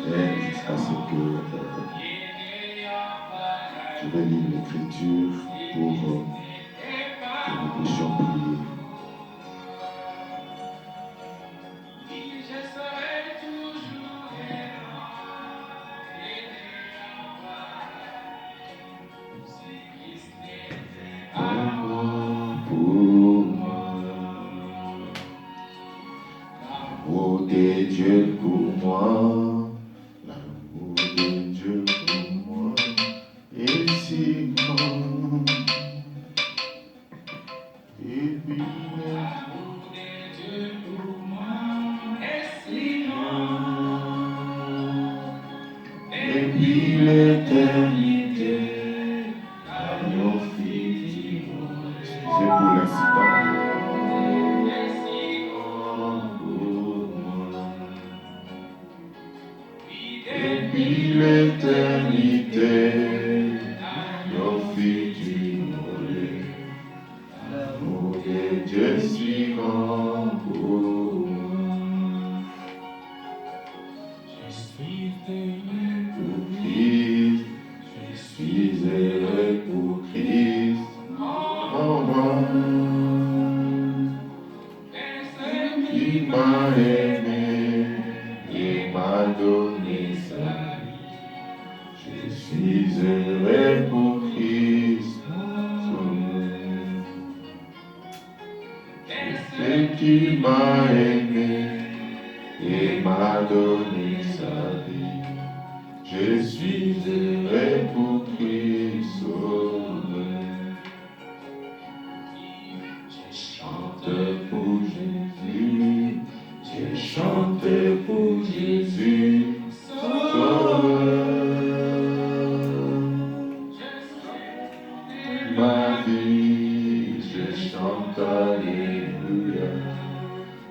Et jusqu'à ce que je vais lire l'écriture pour que nous puissions prier. L'amour de Dieu pour moi, l'amour de Dieu pour moi est si grand. Et puis l'amour de Dieu pour moi est si grand. Et puis l'éternité à nos filles. C'est pour l'incident. Depuis l'éternité, nos futurs, l'amour de Dieu si grand pour moi. Je suis heureux pour Christ, je suis heureux pour Christ, en moi. Il m'a aimé et m'a donné sa vie. Je suis heureux pour Christ, c'est qui m'a aimé et m'a donné sa vie. Je suis heureux pour Christ, je chante pour Jésus, je chante pour Jésus, sauveur. Ma vie, je chante Alléluia,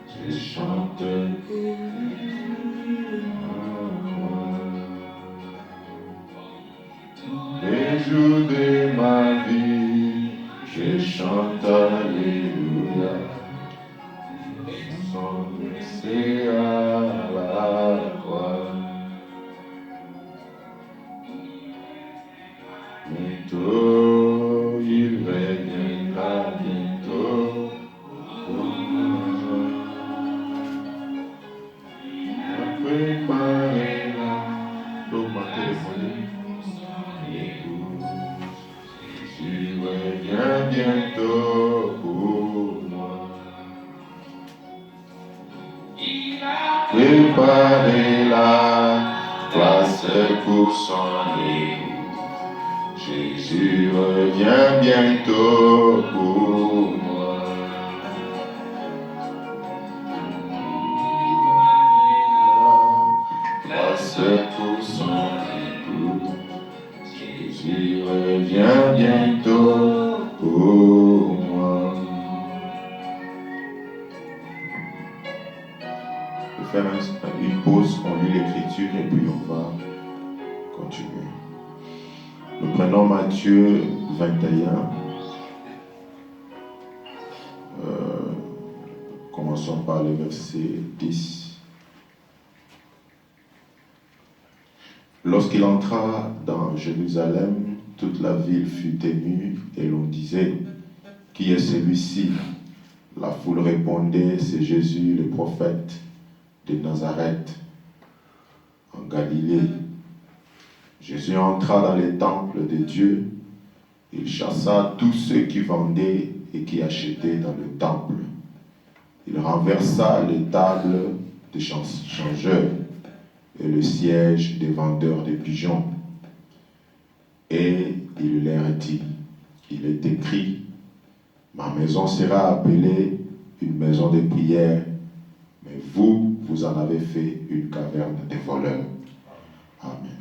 je chante pour Jésus. Tous les jours de ma vie, je chante Alléluia. Sont blessés à la croix. Bientôt, il reviendra bientôt. Préparez la téléphonie. Jésus revient bientôt pour moi. Préparez la place pour son épouse. Jésus revient bientôt pour moi. Place pour son épouse. Jésus revient bientôt pour moi. Je vais faire une pause, on lit l'écriture et puis on va continuer. Nous prenons Matthieu 21. Commençons par le verset 10. Lorsqu'il entra dans Jérusalem, toute la ville fut émue et l'on disait, « Qui est celui-ci » La foule répondait, « C'est Jésus, le prophète de Nazareth, en Galilée. » Jésus entra dans les temples de Dieu. Il chassa tous ceux qui vendaient et qui achetaient dans le temple. Il renversa les tables des changeurs et le siège des vendeurs de pigeons. Et il leur dit, il est écrit, « Ma maison sera appelée une maison de prière, mais vous, vous en avez fait une caverne de voleurs. » Amen.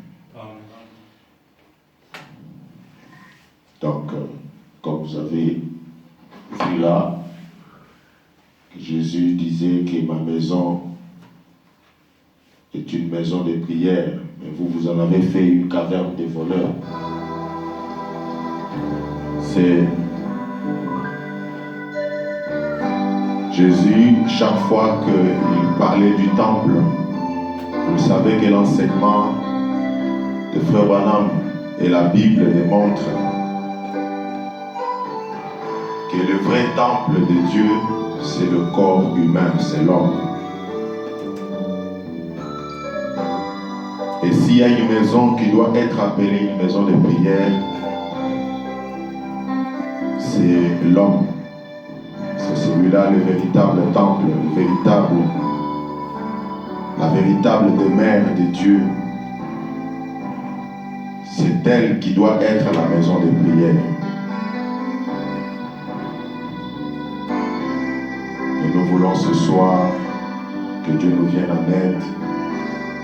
Donc, comme vous avez vu là, Jésus disait que ma maison est une maison de prière, mais vous, vous en avez fait une caverne de voleurs. C'est Jésus, chaque fois qu'il parlait du temple, vous le savez que l'enseignement de Frère Branham et la Bible démontrent que le vrai temple de Dieu, c'est le corps humain, c'est l'homme. Et s'il y a une maison qui doit être appelée une maison de prière, c'est l'homme. C'est celui-là le véritable temple, la véritable demeure de Dieu. C'est elle qui doit être la maison de prière. Et nous voulons ce soir que Dieu nous vienne en aide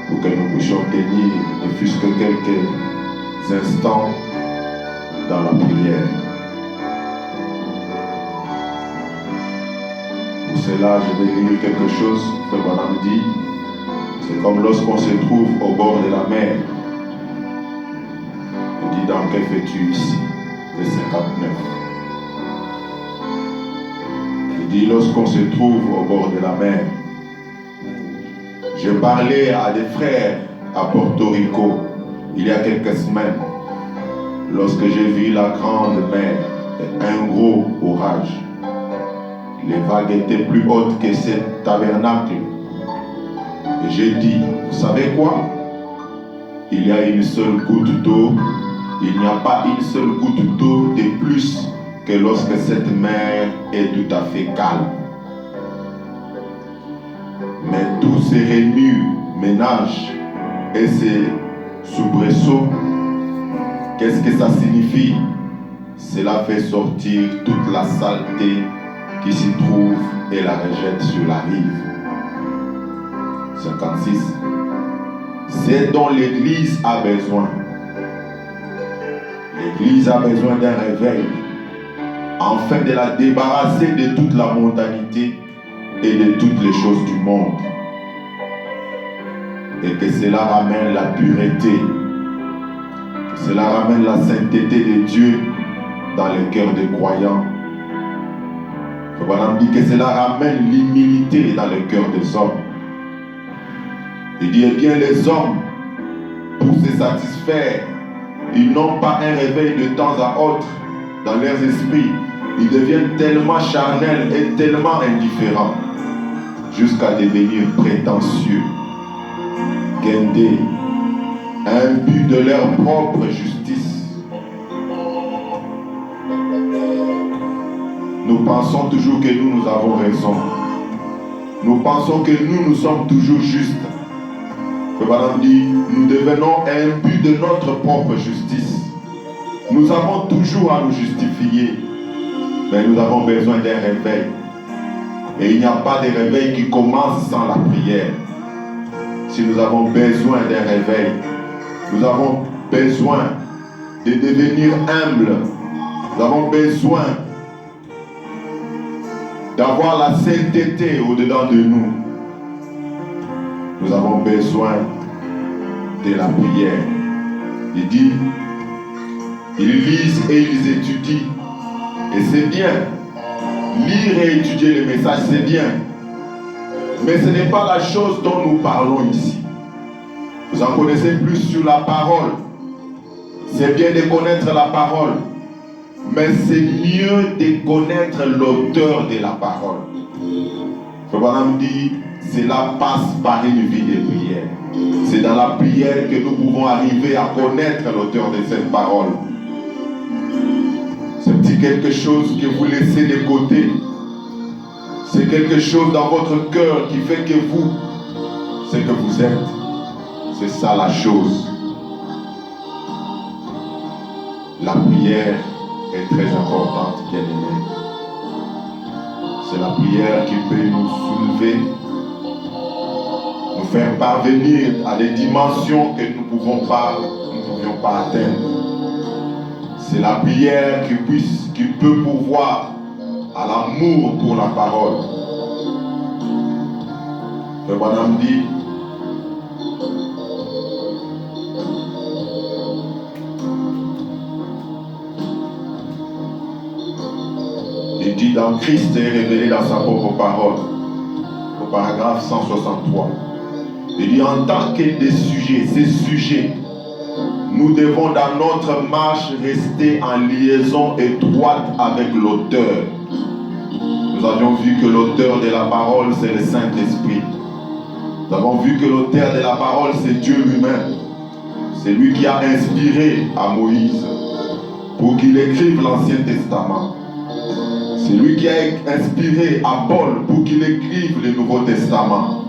pour que nous puissions tenir, ne fût-ce que quelques instants dans la prière. Pour cela, je vais lire quelque chose que Branham dit. C'est comme lorsqu'on se trouve au bord de la mer. Il dit, dans quel fais-tu ici? De 59. Il dit, lorsqu'on se trouve au bord de la mer. Je parlais à des frères à Porto Rico il y a quelques semaines, lorsque j'ai vu la grande mer et un gros orage. Les vagues étaient plus hautes que ce tabernacle. Et j'ai dit, vous savez quoi? Il y a une seule goutte d'eau. Il n'y a pas une seule goutte d'eau de plus que lorsque cette mer est tout à fait calme. Mais tout se remue, ménage et ces soubresauts, qu'est-ce que ça signifie? Cela fait sortir toute la saleté qui s'y trouve et la rejette sur la rive. 56. C'est dont l'Église a besoin. L'Église a besoin d'un réveil, afin de la débarrasser de toute la mondanité et de toutes les choses du monde. Et que cela ramène la pureté, que cela ramène la sainteté de Dieu dans les cœurs des croyants. On dit que cela ramène l'humilité dans le cœur des hommes. Il dit, eh bien, les hommes, pour se satisfaire, ils n'ont pas un réveil de temps à autre dans leurs esprits. Ils deviennent tellement charnels et tellement indifférents jusqu'à devenir prétentieux, guindés, imbus de leur propre justice. Nous pensons toujours que nous avons raison. Nous pensons que nous sommes toujours justes. Le Branham dit, nous devenons imbus de notre propre justice. Nous avons toujours à nous justifier, mais nous avons besoin d'un réveil. Et il n'y a pas de réveil qui commence sans la prière. Si nous avons besoin d'un réveil, nous avons besoin de devenir humbles. Nous avons besoin d'avoir la sainteté au-dedans de nous. Nous avons besoin de la prière. Il dit, ils lisent et ils étudient. Et c'est bien. Lire et étudier les messages, c'est bien. Mais ce n'est pas la chose dont nous parlons ici. Vous en connaissez plus sur la parole. C'est bien de connaître la parole. Mais c'est mieux de connaître l'auteur de la parole. Le Branham dit, cela passe par une vie de prière. C'est dans la prière que nous pouvons arriver à connaître l'auteur de cette parole. Ce petit quelque chose que vous laissez de côté, c'est quelque chose dans votre cœur qui fait que vous, ce que vous êtes, c'est ça la chose. La prière est très importante, bien-aimés. C'est la prière qui peut nous soulever, nous faire parvenir à des dimensions que nous ne pouvions pas atteindre. C'est la prière qui peut pourvoir à l'amour pour la parole. Le Branham dit, il dit dans Christ est révélé dans sa propre parole, au paragraphe 163. Il dit en tant que des sujets, ces sujets, nous devons dans notre marche rester en liaison étroite avec l'auteur. Nous avions vu que l'auteur de la parole, c'est le Saint-Esprit. Nous avons vu que l'auteur de la parole, c'est Dieu lui-même. C'est lui qui a inspiré à Moïse pour qu'il écrive l'Ancien Testament. C'est lui qui a inspiré à Paul pour qu'il écrive le Nouveau Testament.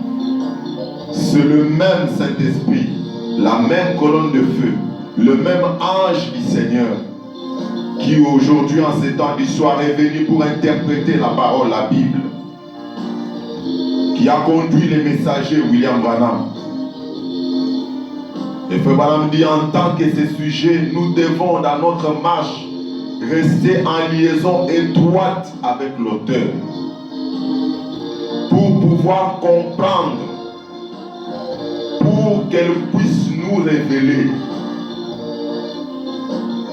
C'est le même Saint-Esprit, la même colonne de feu, le même ange du Seigneur qui aujourd'hui en ces temps d'histoire est venu pour interpréter la parole, la Bible, qui a conduit les messagers William Branham. Et Frère Branham dit en tant que ces sujets, nous devons dans notre marche rester en liaison étroite avec l'auteur pour pouvoir comprendre, pour qu'elle puisse nous révéler.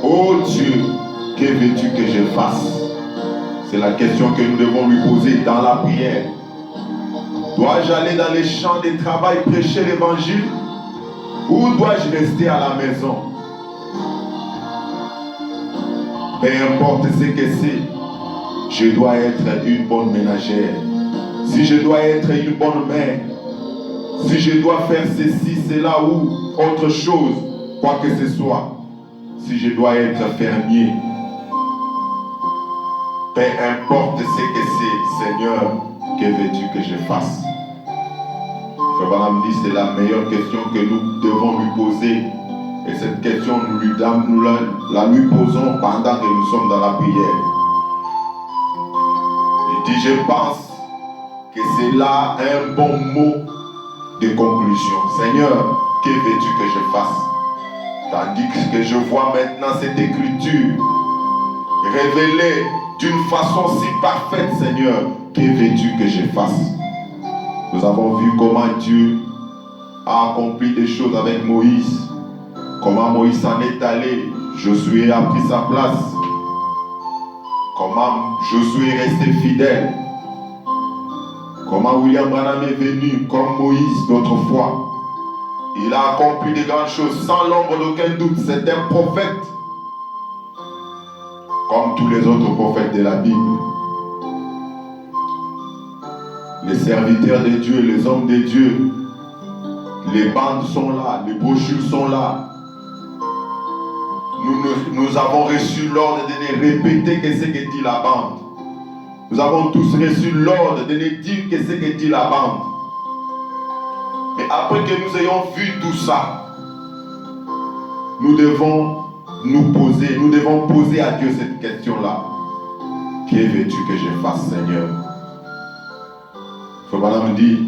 Oh Dieu, que veux-tu que je fasse? C'est la question que nous devons lui poser dans la prière. Dois-je aller dans les champs de travail prêcher l'évangile ou dois-je rester à la maison? Peu importe ce que c'est, je dois être une bonne ménagère. Si je dois être une bonne mère, si je dois faire ceci, cela ou autre chose, quoi que ce soit, si je dois être fermier, peu importe ce que c'est, Seigneur, que veux-tu que je fasse? Frère Branham dit c'est la meilleure question que nous devons lui poser. Et cette question, nous la lui posons pendant que nous sommes dans la prière. Il dit, je pense que c'est là un bon mot de conclusion. Seigneur, que veux-tu que je fasse? Tandis que je vois maintenant cette écriture révélée d'une façon si parfaite, Seigneur, que veux-tu que je fasse? Nous avons vu comment Dieu a accompli des choses avec Moïse. Comment Moïse s'en est allé, Josué a pris sa place. Comment Josué est resté fidèle. Comment William Branham est venu comme Moïse d'autrefois. Il a accompli de grandes choses sans l'ombre d'aucun doute. C'est un prophète comme tous les autres prophètes de la Bible. Les serviteurs de Dieu, les hommes de Dieu, les bandes sont là, les brochures sont là. Nous avons reçu l'ordre de ne répéter que ce que dit la bande. Nous avons tous reçu l'ordre de ne dire que ce que dit la bande. Mais après que nous ayons vu tout ça, nous devons poser à Dieu cette question-là. Que veux-tu que je fasse, Seigneur? Frère Branham dit,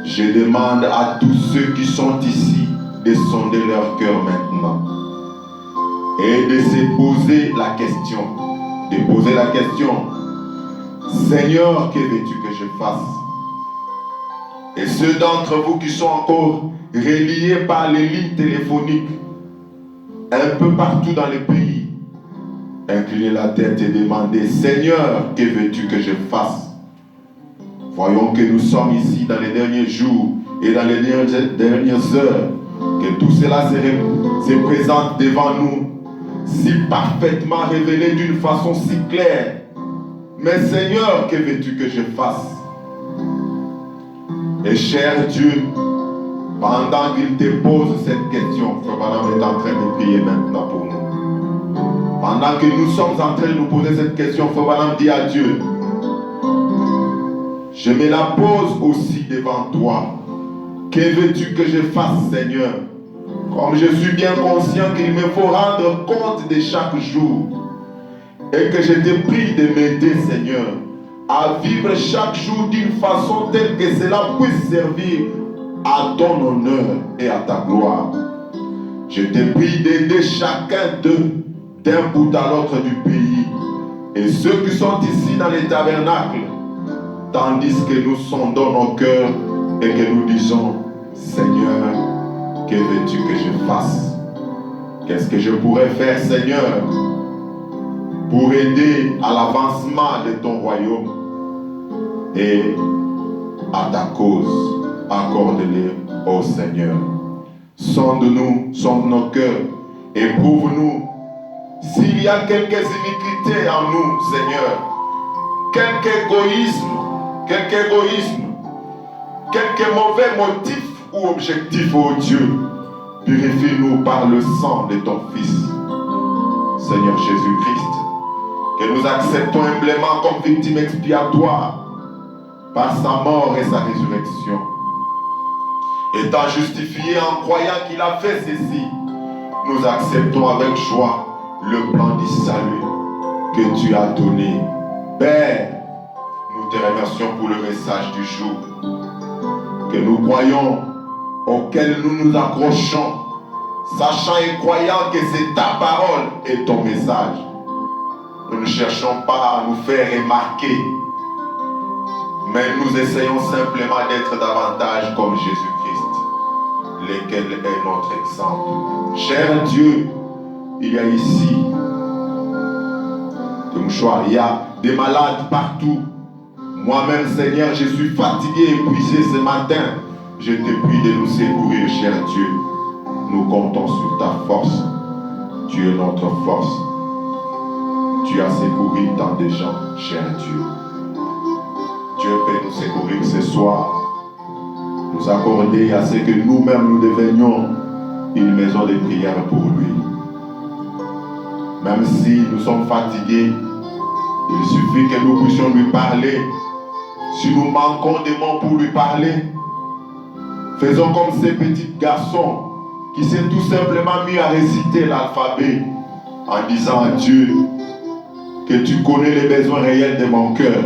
je demande à tous ceux qui sont ici de sonder leur cœur maintenant et de se poser la question, Seigneur, que veux-tu que je fasse? Et ceux d'entre vous qui sont encore reliés par les lignes téléphoniques un peu partout dans les pays, inclinez la tête et demandez, Seigneur, que veux-tu que je fasse? Voyons que nous sommes ici dans les derniers jours et dans les dernières heures, que tout cela se présente devant nous, si parfaitement révélé d'une façon si claire. Mais Seigneur, que veux-tu que je fasse? Et cher Dieu, pendant qu'il te pose cette question, Frère Branham est en train de prier maintenant pour nous. Pendant que nous sommes en train de nous poser cette question, Frère Branham dit à Dieu, je me la pose aussi devant toi. Que veux-tu que je fasse, Seigneur? Comme je suis bien conscient qu'il me faut rendre compte de chaque jour. Et que je te prie de m'aider, Seigneur, à vivre chaque jour d'une façon telle que cela puisse servir à ton honneur et à ta gloire. Je te prie d'aider chacun d'eux d'un bout à l'autre du pays. Et ceux qui sont ici dans les tabernacles, tandis que nous sondons nos cœurs et que nous disons, Seigneur, que veux-tu que je fasse? Qu'est-ce que je pourrais faire, Seigneur, pour aider à l'avancement de ton royaume et à ta cause? accorde-les au Seigneur. Sonde-nous, sonde nos cœurs, éprouve-nous. S'il y a quelques iniquités en nous, Seigneur, quelque mauvais motifs ou objectifs, ô Dieu, purifie-nous par le sang de ton Fils, Seigneur Jésus-Christ, que nous acceptons humblement comme victime expiatoire par sa mort et sa résurrection. Étant justifiés en croyant qu'il a fait ceci, nous acceptons avec joie le plan du salut que tu as donné. Père, nous te remercions pour le message du jour, que nous croyons, auquel nous nous accrochons, sachant et croyant que c'est ta parole et ton message. Nous ne cherchons pas à nous faire remarquer, mais nous essayons simplement d'être davantage comme Jésus-Christ, lequel est notre exemple. Cher Dieu, il y a ici des mouchoirs, il y a des malades partout. Moi-même, Seigneur, je suis fatigué et épuisé ce matin. Je te prie de nous secourir, cher Dieu. Nous comptons sur ta force. Tu es notre force. Tu as secouru tant de gens, cher Dieu. Dieu peut nous secourir ce soir. Nous accorder à ce que nous-mêmes nous devenions une maison de prière pour lui. Même si nous sommes fatigués, il suffit que nous puissions lui parler. Si nous manquons de mots pour lui parler, faisons comme ces petits garçons qui s'est tout simplement mis à réciter l'alphabet en disant à Dieu que tu connais les besoins réels de mon cœur.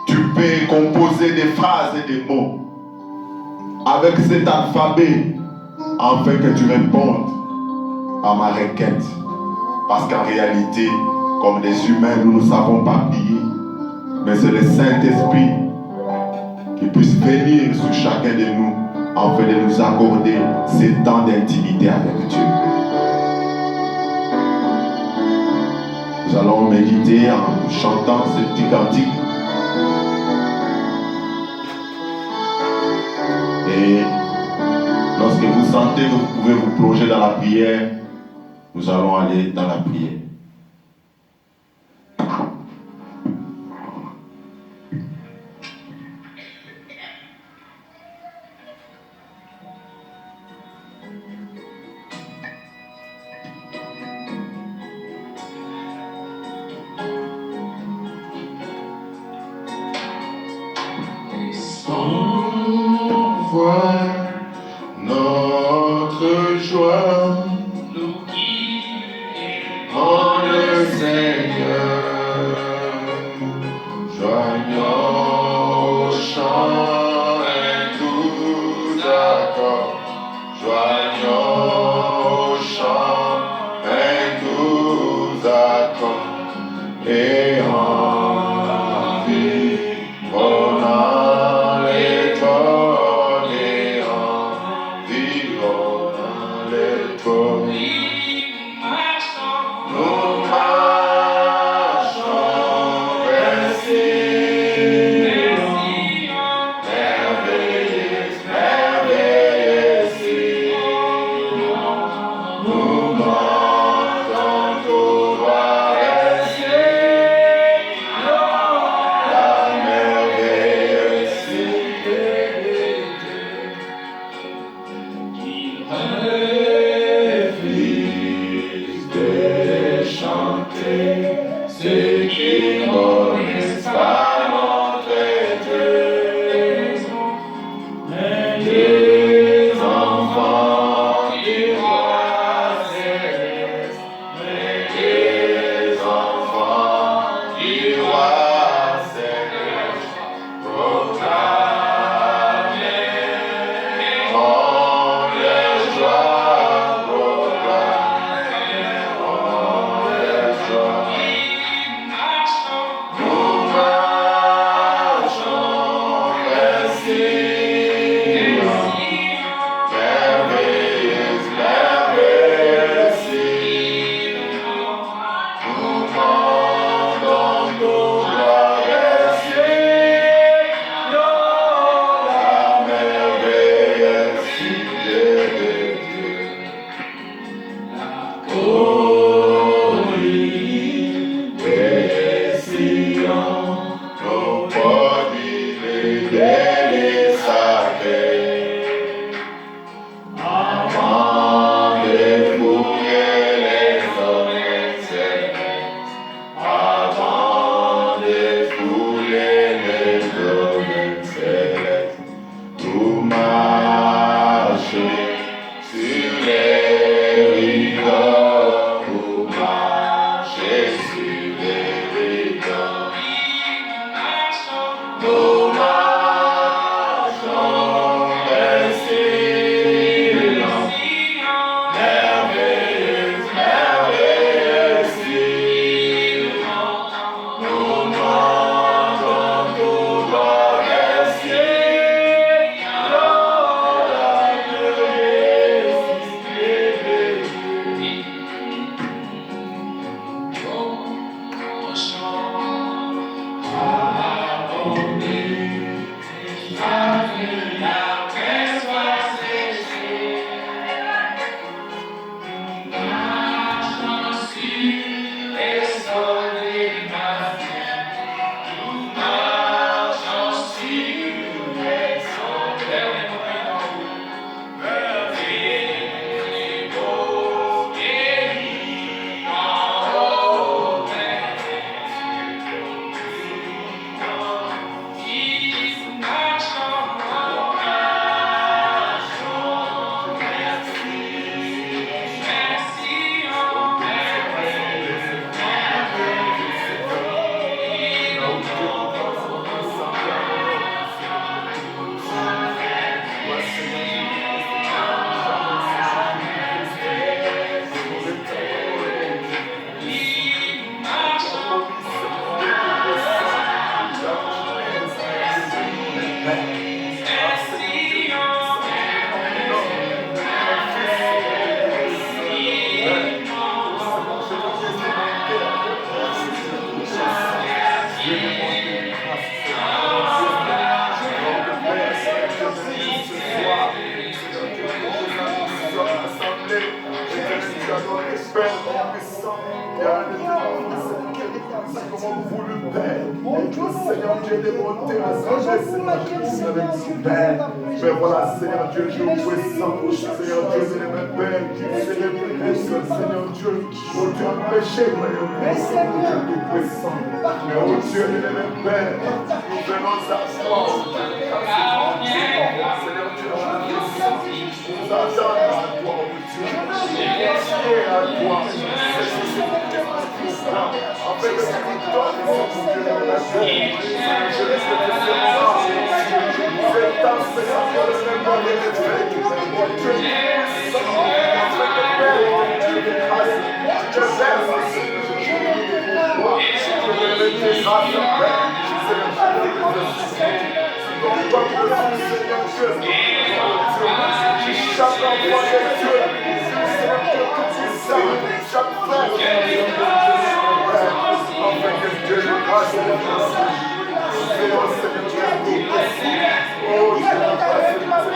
Tu peux composer des phrases et des mots avec cet alphabet afin que tu répondes à ma requête. Parce qu'en réalité, comme des humains, nous ne savons pas prier. Mais c'est le Saint-Esprit qui puisse venir sur chacun de nous afin de nous accorder ces temps d'intimité avec Dieu. Nous allons méditer en chantant ce petit cantique. Et lorsque vous sentez que vous pouvez vous plonger dans la prière, nous allons aller dans la prière. Notre joie, nous qui en le Seigneur, joignons au chant un doux accord, joignons au chant un doux accord, et en vie, Dieu de bonté, assemblée, Seigneur Dieu, avec nous, Père. Mais voilà, Seigneur Dieu, Dieu puissant, Seigneur Dieu, bien-aimé Père, qui célèbre le Seigneur Dieu, oh Dieu, péché, Dieu tout puissant. Mais oh Dieu, bien-aimé Père, nous venons à toi. Seigneur Dieu, nous attendons à toi, oh Dieu. Priez à toi. Afin que tu nous donnes, oh Dieu, de la paix. Je laisse que tu sois c'est ta Seigneur Dieu, le Seigneur de l'évêque. Oh Dieu, puissant, afin que Père, Dieu de grâce, tu te verses, Seigneur Dieu, de toi. Je veux lever grâce, Père. Seigneur Dieu, ton peuple, Seigneur Dieu, chaque enfant de Dieu, Seigneur Dieu tout-puissant, chaque frère, afin que Dieu de grâce et de grâce, Seigneur Dieu, oh Dieu de grâce et de grâce,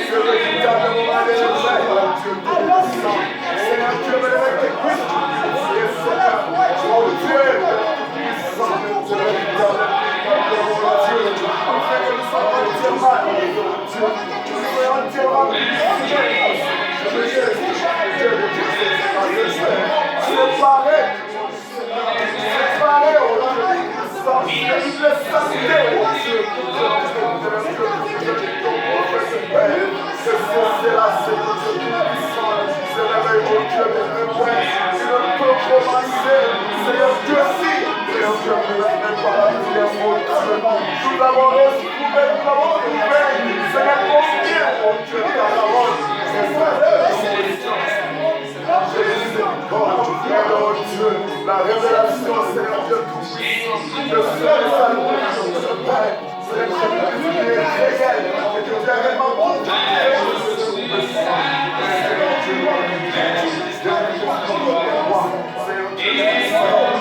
ce véritable moment de l'éveil, Dieu tout-puissant, Seigneur Dieu, me lève tes cuisses, et Seigneur, oh Dieu, tout-puissant, ce véritable nous avons retrouvé, nous avons trouvé, Seigneur, combien, mon Dieu, ta parole, oh Dieu, la révélation, Seigneur Dieu tout-puissant, le seul salut de notre Père, Seigneur Dieu, qui est réel, et que tu as réellement montré,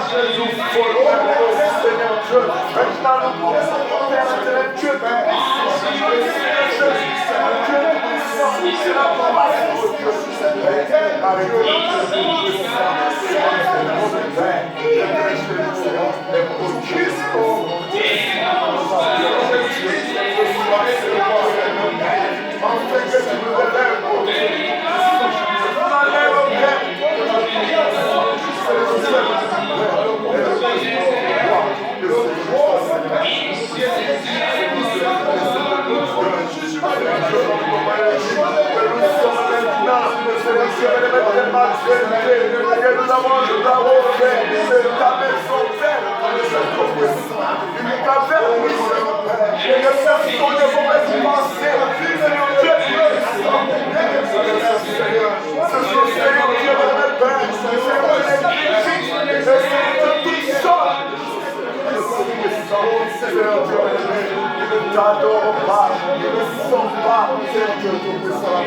Jésus, Seigneur Dieu, maintenant nous commençons à faire Dieu, c'est la promesse de Dieu, avec nous avons fait ta maison belle, une caverne, et que personne ne pouvait penser, Seigneur Dieu, ce sont Seigneur Dieu, le Père, Seigneur Dieu, tout seul. Seigneur Dieu, ils ne t'adorent pas, ils ne sont pas, Seigneur Dieu, tout-puissant,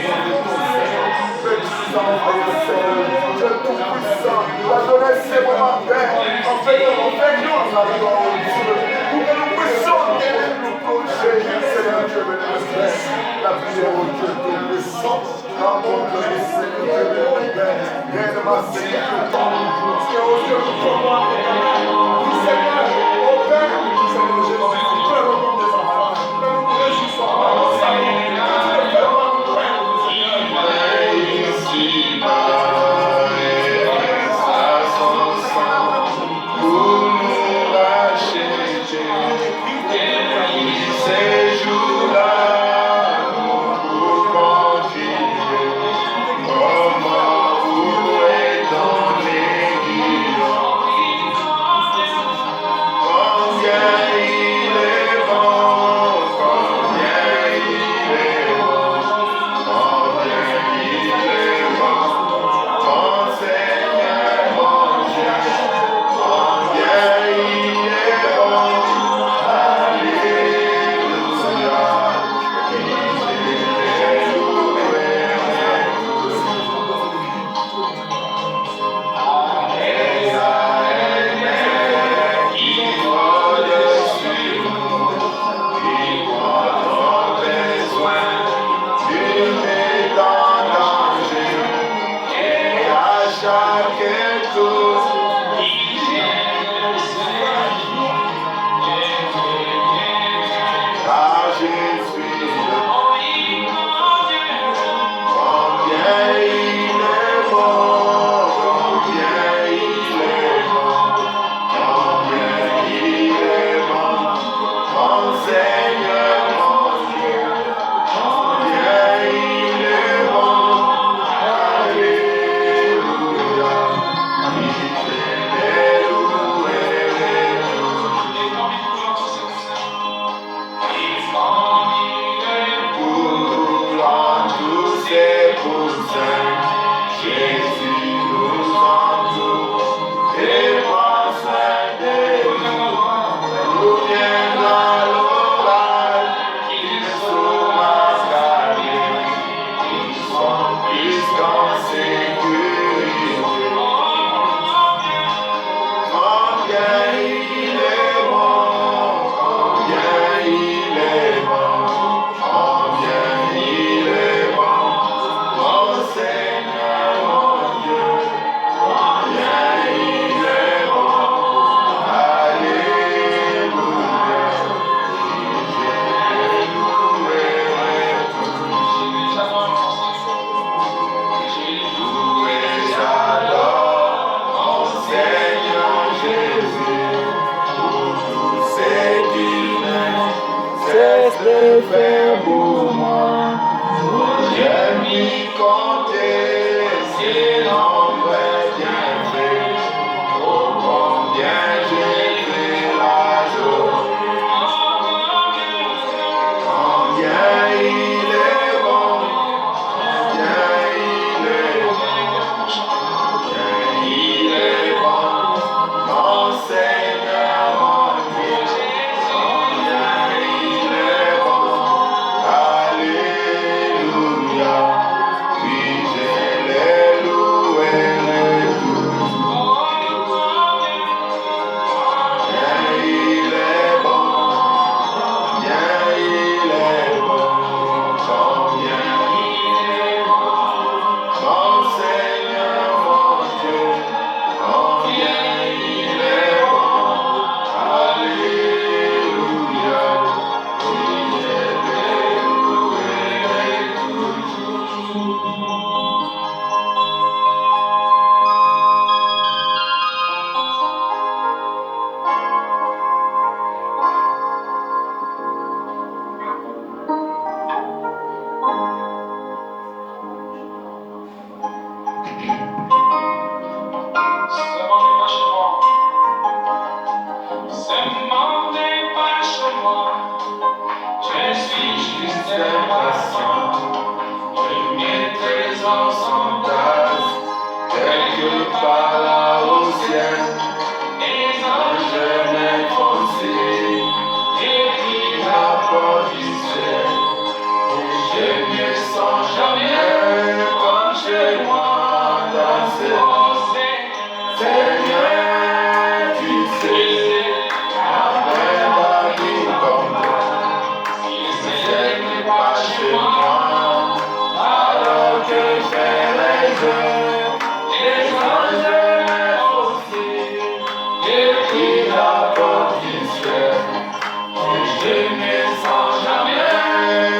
Dieu tout-puissant, tu as donné ces moments, Père, en fait, nous, la gloire au Dieu, pour que nous puissions nous plonger, Seigneur Dieu, la prière au Dieu tout-puissant, rencontre-le, Seigneur Dieu, Père, viens de ma Seigneur, Seigneur Dieu, nous tombons, Seigneur, au Père, Seigneur Jésus, peu le nom des enfants, nous nous réjouissons par le salut, tu le fais dans nous, pour Saint, Jésus nous entoure et prend soin de nous. Nous viendra l'orage, ils sont mascarés, ils sont plus qu'en sécurité. Combien il est bon, combien il est bon, combien il est bon, mon Seigneur, mon Dieu, combien il est bon, alléluia, loué, j'adore mon Seigneur Jésus, pour tout ce qu'il cesse de faire pour moi. J'aime y compter ses nombreux bienfaits. Oh, combien j'ai fait la joie. Combien il est bon, combien il est bon, combien il est bon, mon Seigneur, mon Dieu, combien il est bon, alléluia, oui je l'ai loué toujours. Combien il est bon, combien il est bon, combien il est bon, mon Seigneur, mon Dieu, combien il est bon, alléluia, oui je l'ai loué toujours. Seulement n'est pas chez moi. Je suis juste impatient. Que mes trésors s'entassent Quelque part là au ciel, les je m'ai foncé, et puis la porte du ciel, et je ne sens jamais comme chez moi dans ce Seigneur, tu sais, après la vie comme toi, ce n'est pas chez moi, alors que j'ai les anges m'ont aussi, et puis la porte du ciel, et je ne sens jamais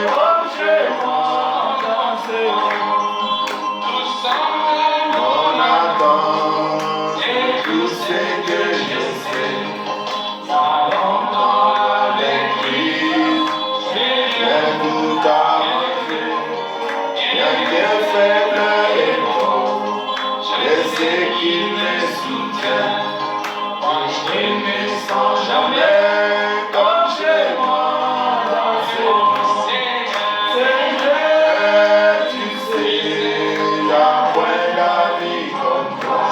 comme chez moi dans ce mon attente, et tout ce que je sais, ça longtemps avec lui, j'ai tout avancé, bien que faible et bon, je sais qu'il me soutient, et je ne sens jamais comme chez moi dans ce monde. Seigneur, tu sais, la point d'amis comme toi,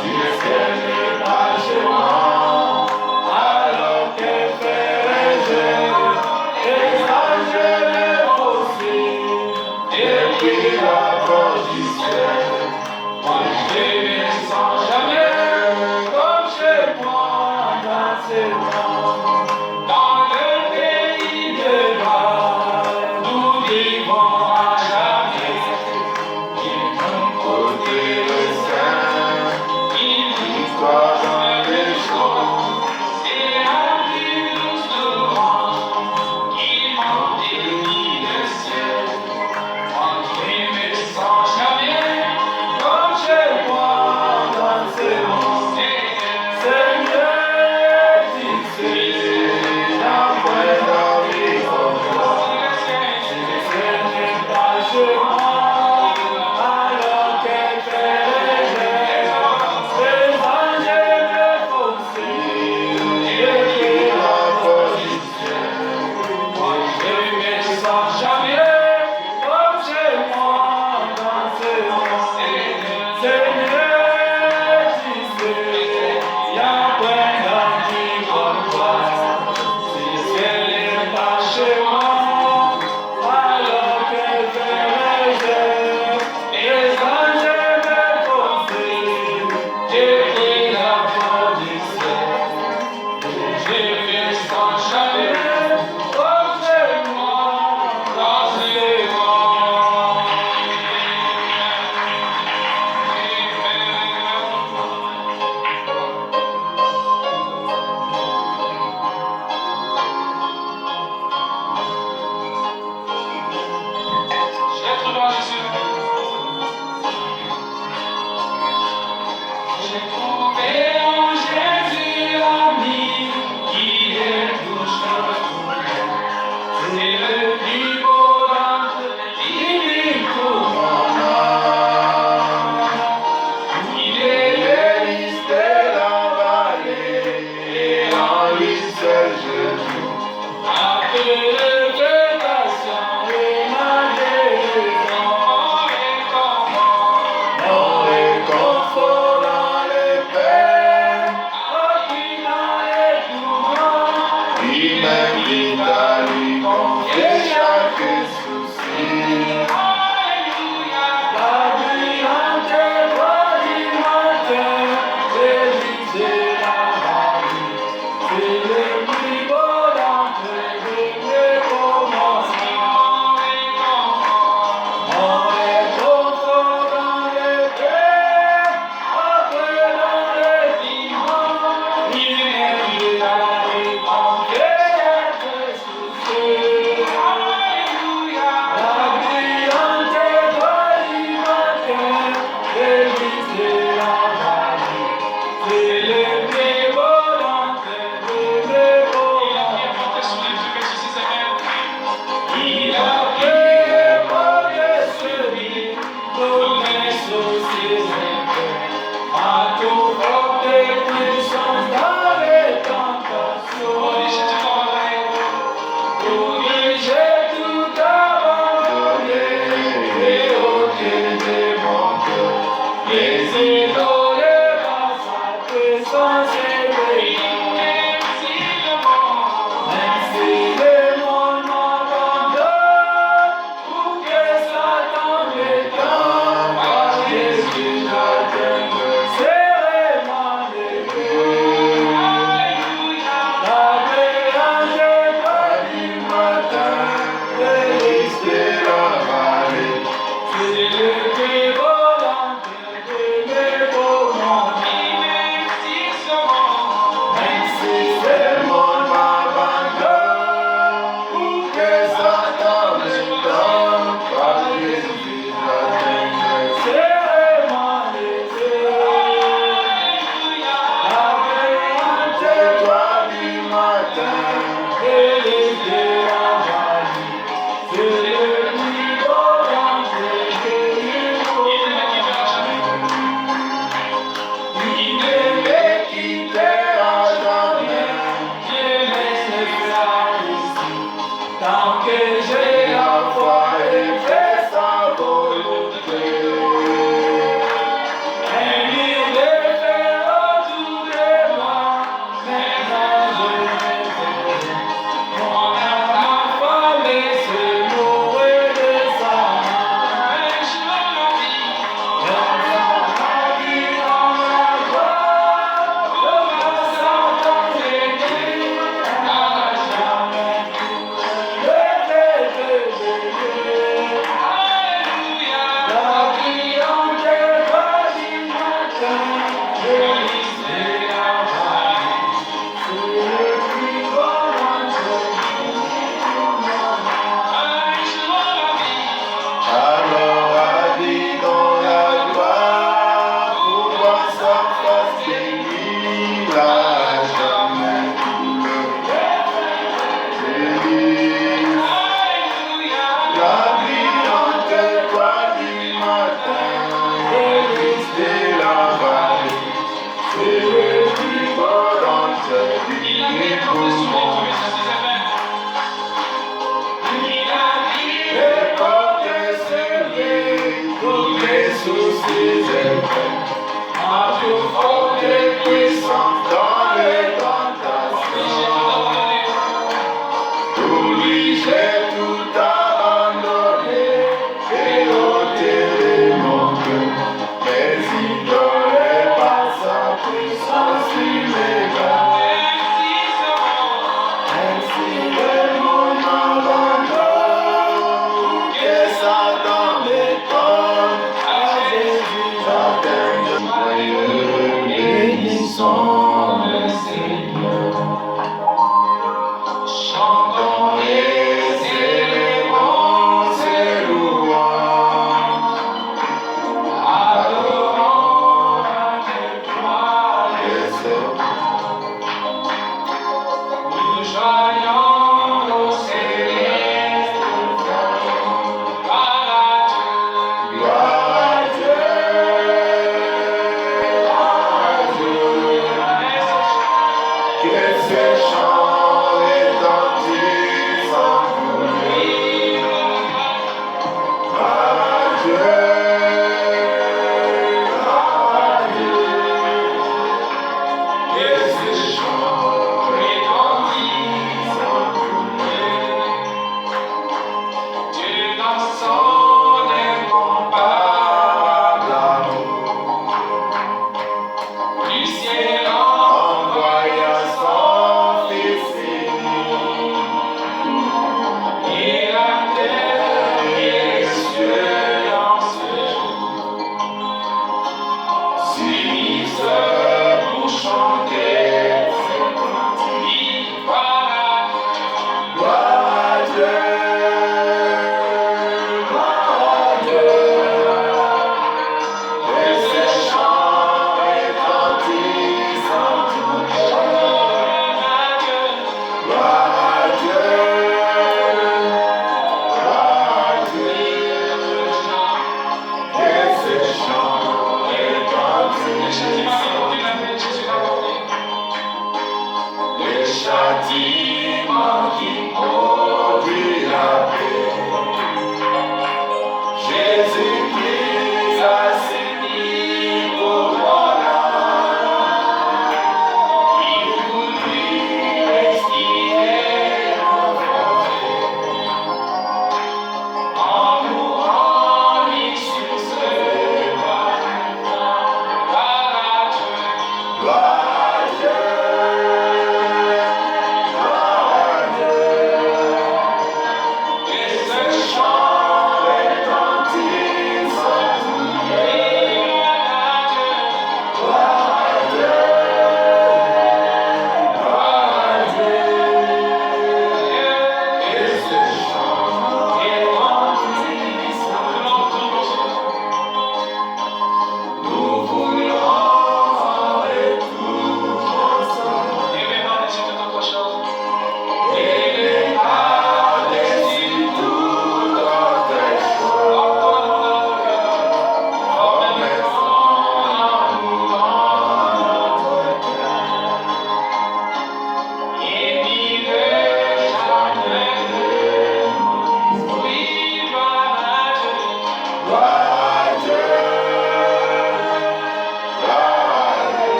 si le ciel n'est pas chez moi, alors que ferais-je? Les anges m'aiment aussi, et puis la porte du ciel, moi je ne sens jamais comme chez moi dans ce monde. dans le pays de gloire, nous vivons à jamais. D'un côté le Saint, Il nous toi dans les choses, et à lui nous louons. Il m'en délie le ciel. Moi je me sens jamais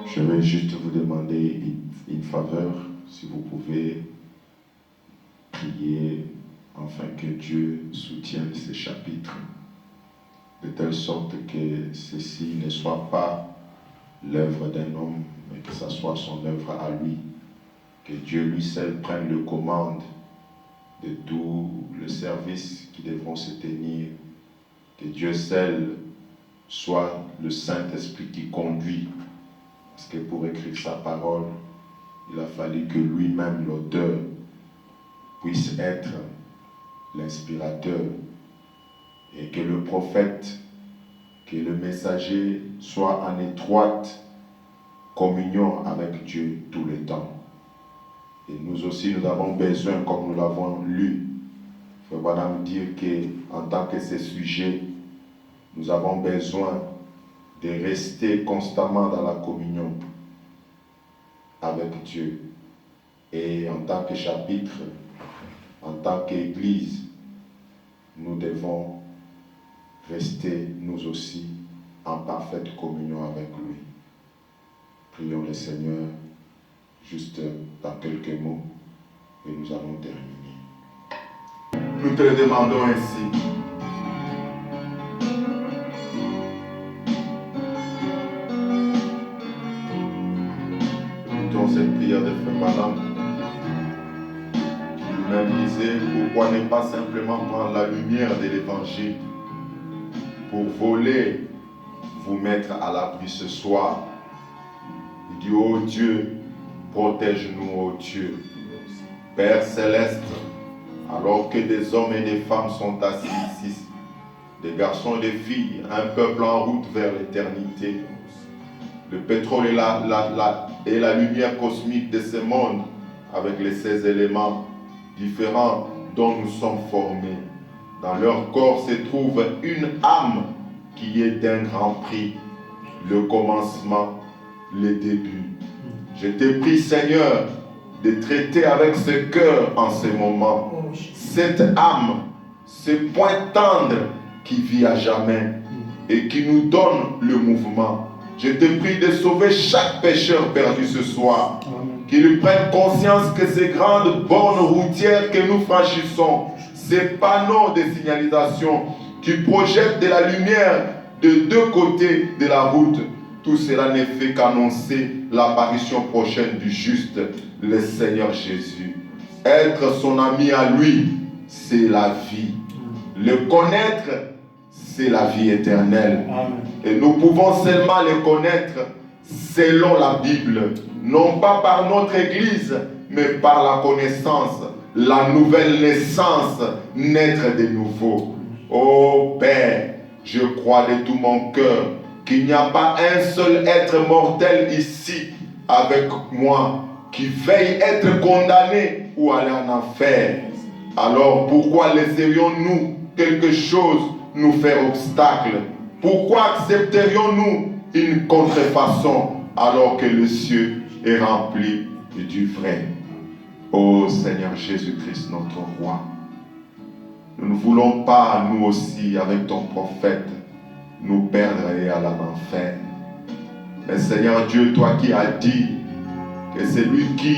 Je vais juste vous demander une faveur, si vous pouvez prier afin que Dieu soutienne ces chapitres, de telle sorte que ceci ne soit pas l'œuvre d'un homme, mais que ce soit son œuvre à lui, que Dieu lui seul prenne le commande de tout le service qui devront se tenir, que Dieu seul soit le Saint-Esprit qui conduit. Parce que pour écrire sa parole, il a fallu que lui-même, l'auteur, puisse être l'inspirateur et que le prophète, que le messager soit en étroite communion avec Dieu tout le temps. Et nous aussi, nous avons besoin, comme nous l'avons lu, il faut nous dire qu'en tant que ce sujet, nous avons besoin de rester constamment dans la communion avec Dieu. Et en tant que chapitre, en tant qu'Église, nous devons rester, nous aussi, en parfaite communion avec lui. Prions le Seigneur, juste dans quelques mots, et nous allons terminer. Nous te le demandons ainsi. Cette prière de Frère Balaam, qui lui-même disait: pourquoi ne pas simplement prendre la lumière de l'évangile pour voler, vous mettre à l'abri ce soir. Il dit: oh Dieu, protège-nous, oh Dieu. Père céleste, alors que des hommes et des femmes sont assis ici, des garçons et des filles, un peuple en route vers l'éternité, le pétrole et la lumière cosmique de ce monde, avec les 16 éléments différents dont nous sommes formés. Dans leur corps se trouve une âme qui est d'un grand prix, le commencement, le début. Je te prie, Seigneur, de traiter avec ce cœur en ce moment. Cette âme, ce point tendre qui vit à jamais et qui nous donne le mouvement. Je te prie de sauver chaque pécheur perdu ce soir. Qu'il prenne conscience que ces grandes bornes routières que nous franchissons, ces panneaux de signalisation qui projettent de la lumière de deux côtés de la route, tout cela n'est fait qu'annoncer l'apparition prochaine du juste, le Seigneur Jésus. Être son ami à lui, c'est la vie. Le connaître, c'est la vie éternelle. Amen. Et nous pouvons seulement le connaître selon la Bible, non pas par notre Église, mais par la connaissance, la nouvelle naissance, naître de nouveau. Oh Père, je crois de tout mon cœur qu'il n'y a pas un seul être mortel ici avec moi qui veille être condamné ou aller en enfer. Alors pourquoi laisserions-nous quelque chose nous faire obstacle? Pourquoi accepterions-nous une contrefaçon alors que le ciel est rempli du vrai? Ô Seigneur Jésus-Christ, notre roi, nous ne voulons pas, nous aussi, avec ton prophète, nous perdre et aller en enfer. Mais Seigneur Dieu, toi qui as dit que c'est lui qui